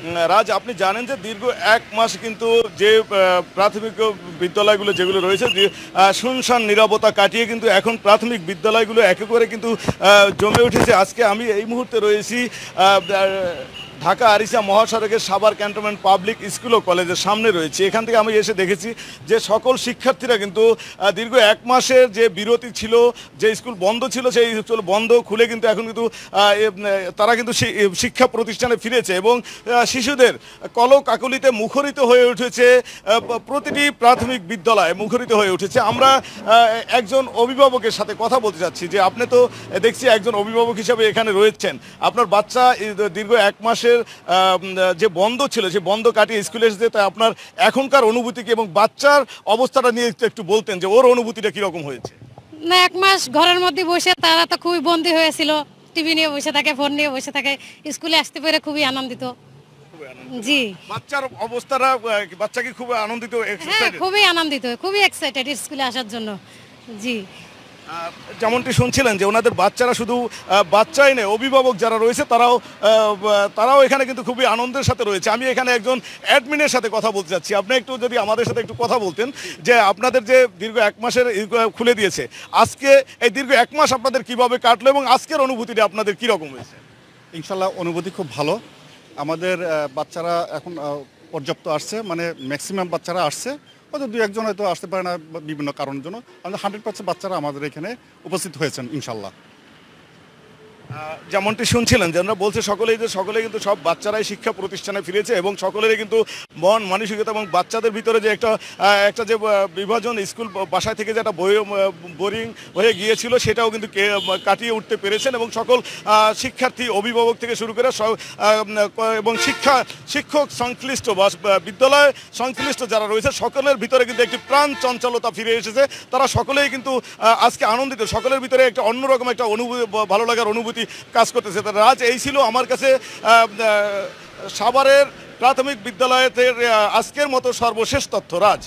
রাজ, আপনি জানেন যে দীর্ঘ 1 মাস কিন্তু যে প্রাথমিক বিদ্যালয়গুলো যেগুলো রয়েছে যে শুনশান নীরবতা কাটিয়ে কিন্তু এখন প্রাথমিক বিদ্যালয়গুলো একেবারে কিন্তু জমে উঠেছে। আজকে আমি এই মুহূর্তে রয়েছি ঢাকা আরিচা মহাসড়কের সাভার ক্যান্টনমেন্ট পাবলিক স্কুল ও কলেজের সামনে রয়েছে। এখান থেকে আমি এসে দেখেছি যে সকল শিক্ষার্থীরা কিন্তু দীর্ঘ 1 মাসের যে বিরতি ছিল, যে স্কুল বন্ধ ছিল, সেই স্কুল বন্ধ খুলে কিন্তু এখন কিন্তু তারা কিন্তু শিক্ষা প্রতিষ্ঠানে ফিরেছে এবং শিশুদের কলকাকলিতে মুখরিত হয়ে উঠেছে। প্রতিটি প্রাথমিক বিদ্যালয় মুখরিত হয়ে উঠেছে। আমরা একজন অভিভাবকের সাথে কথা বলতে চাচ্ছি যে আপনি তো দেখছি একজন অভিভাবক হিসাবে এখানে রয়েছেন, আপনার বাচ্চা দীর্ঘ 1 মাসের যে বন্ধ ছিল সে বন্ধ কাটিয়ে স্কুলে এসেছে, তাই আপনার এখনকার অনুভূতি কি এবং বাচ্চার অবস্থাটা নিয়ে একটু বলতেন যে ওর অনুভূতিটা কীরকম হয়েছে? না, 1 মাস ঘরের মধ্যে বসে তারা তো খুবই বন্দী হয়েছিল, টিভি নিয়ে বসে থাকে, ফোন নিয়ে বসে থাকে। স্কুলে আসতে পেরে খুবই আনন্দিত। জি, বাচ্চার অবস্থাটা, বাচ্চা কি খুব আনন্দিত? হ্যাঁ, খুবই আনন্দিত, খুবই এক্সাইটেড স্কুলে আসার জন্য। জি, যেমনটি শুনছিলেন যে ওনাদের বাচ্চারা শুধু বাচ্চাই নেই, অভিভাবক যারা রয়েছে তারাও এখানে কিন্তু খুবই আনন্দের সাথে রয়েছে। আমি এখানে একজন অ্যাডমিনের সাথে কথা বলতে চাচ্ছি, আপনি একটু যদি আমাদের সাথে একটু কথা বলতেন যে আপনাদের যে দীর্ঘ 1 মাসের খুলে দিয়েছে, আজকে এই দীর্ঘ 1 মাস আপনাদের কিভাবে কাটলো এবং আজকের অনুভূতিটা আপনাদের কীরকম হয়েছে? ইনশাল্লাহ অনুভূতি খুব ভালো। আমাদের বাচ্চারা এখন পর্যাপ্ত আসছে, মানে ম্যাক্সিমাম বাচ্চারা আসছে, হয়তো 2-1 জন হয়তো আসতে পারে না বিভিন্ন কারণের জন্য। আমাদের 100% বাচ্চারা আমাদের এখানে উপস্থিত হয়েছেন ইনশাল্লাহ। যেমনটি শুনছিলেন যে আমরা বলছে সকলেই কিন্তু সব বাচ্চারাই শিক্ষা প্রতিষ্ঠানে ফিরেছে এবং সকলেরই কিন্তু মন মানসিকতা এবং বাচ্চাদের ভিতরে যে একটা যে বিভাজন, স্কুল বাসায় থেকে যে একটা বোরিং হয়ে গিয়েছিল সেটাও কিন্তু কাটিয়ে উঠতে পেরেছেন এবং সকল শিক্ষার্থী, অভিভাবক থেকে শুরু করে এবং শিক্ষক সংশ্লিষ্ট বা বিদ্যালয় সংশ্লিষ্ট যারা রয়েছে সকলের ভিতরে কিন্তু একটি প্রাণ চঞ্চলতা ফিরে এসেছে। তারা সকলেই কিন্তু আজকে আনন্দিত, সকলের ভিতরে একটা অন্যরকম একটা অনুভূতি, ভালো লাগার অনুভূতি কাজ করতেছে। রাজ, এই ছিল আমার কাছে সাভারের প্রাথমিক বিদ্যালয়ের আজকের মতো সর্বশেষ তথ্য। রাজ।